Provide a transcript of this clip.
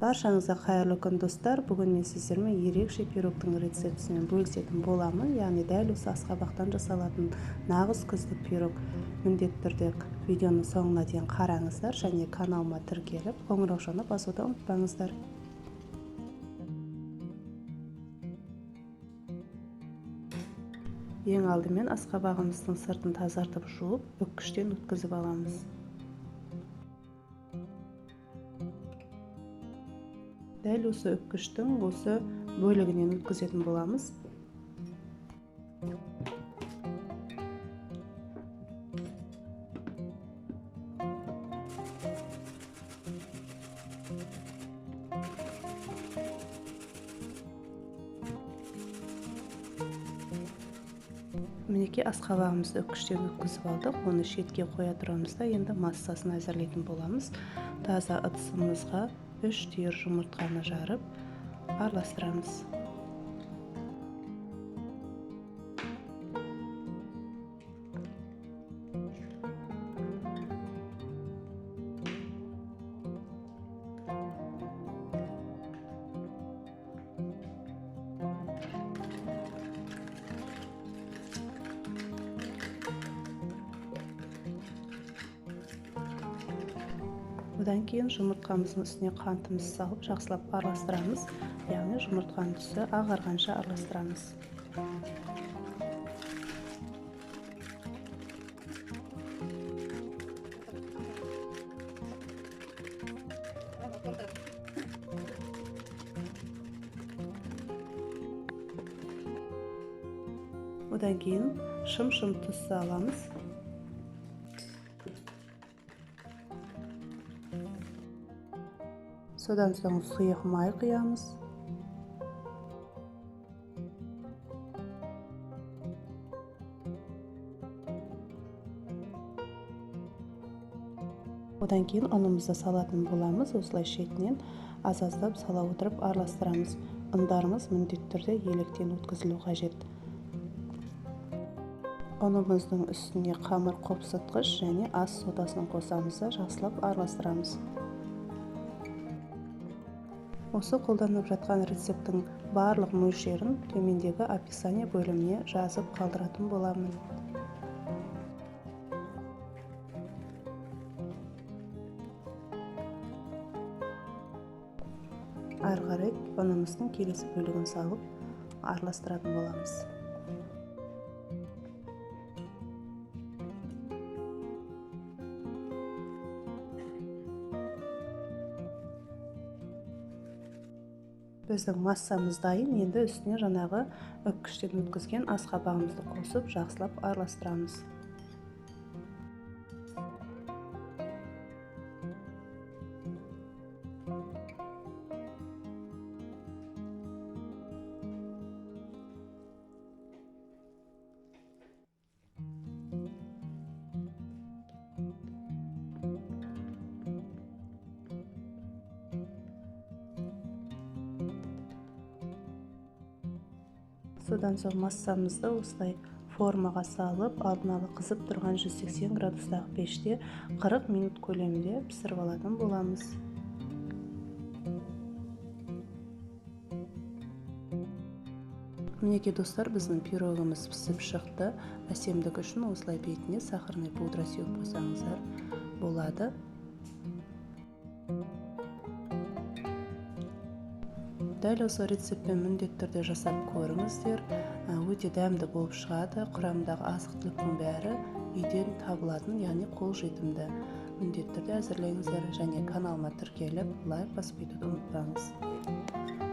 Баршаңызға қайырлы күн достар. Бүгін мен сіздермен ерекше пирогтың рецептісімен бөлісетін боламын. Яғни дәл осы асқабақтан жасалатын нағыз күздік пирог. Міндетті түрде видеоның соңына дейін қараңыздар және каналыма тіркеліп, қоңыраушаны басуды ұмытпаңыздар. Ең алдымен асқабағымыздың сыртын тазартып жуып, үккіштен өткізіп аламыз. Дәл осы үккіштің осы бөлігінен өткізетін боламыз. Мінекей асқабағымызды үккіштен өткізіп алдық. Оны шетке қоя тұрамыз да енді массасын әзірлейтін боламыз. Таза ыдысымызға 3 түйір жұмыртқаны жарып араластырамыз. Одан кейін жұмыртқамыздың үстіне қантымызды салып, жақсылап араластырамыз. Яғни жұмыртқаның түсі ағарғанша араластырамыз. Одан кейін шым-шым тұз аламыз. Содан соң сұйық май құямыз. Одан кейін ұнымызды салатын боламыз. Осылай шетінен аз-аздап сала отырып араластырамыз. Ұндарымыз міндетті түрде електен өткізілу қажет. Ұнымыздың үстіне қамыр қопсытқыш және ас содасын қосамыз да жақсылап араластырамыз. Осы қолданып жатқан рецепттің барлық мөлшерін төмендегі описание бөліміне жазып қалдыратын боламын. Ары қарай ұнымыздың келесі бөлігін салып араластыратын боламыз. Біздің массамыз дайын. Енді үстіне жаңағы үккіштен өткізген асқабағымызды қосып, жақсылап араластырамыз. Содан соң массамызды осылай формаға салып, алдын ала қызып тұрған 180 градустағы пеште 40 минут көлемінде пісіріп алатын боламыз. Мінекей достар, біздің пирогымыз пісіп шықты. Әсемдік үшін осылай бетіне сахарный пудра сеуіп қойсаңыздар болады. Дәл осы рецептпен міндетті түрде жасап көріңіздер. Өте дәмді болып шығады. Құрамындағы азық-түліктің бәрі үйден табылатын, яғни қолжетімді. Міндетті түрде әзірлеңіздер және каналыма тіркеліп, лайк басып кетуді ұмытпаңыз.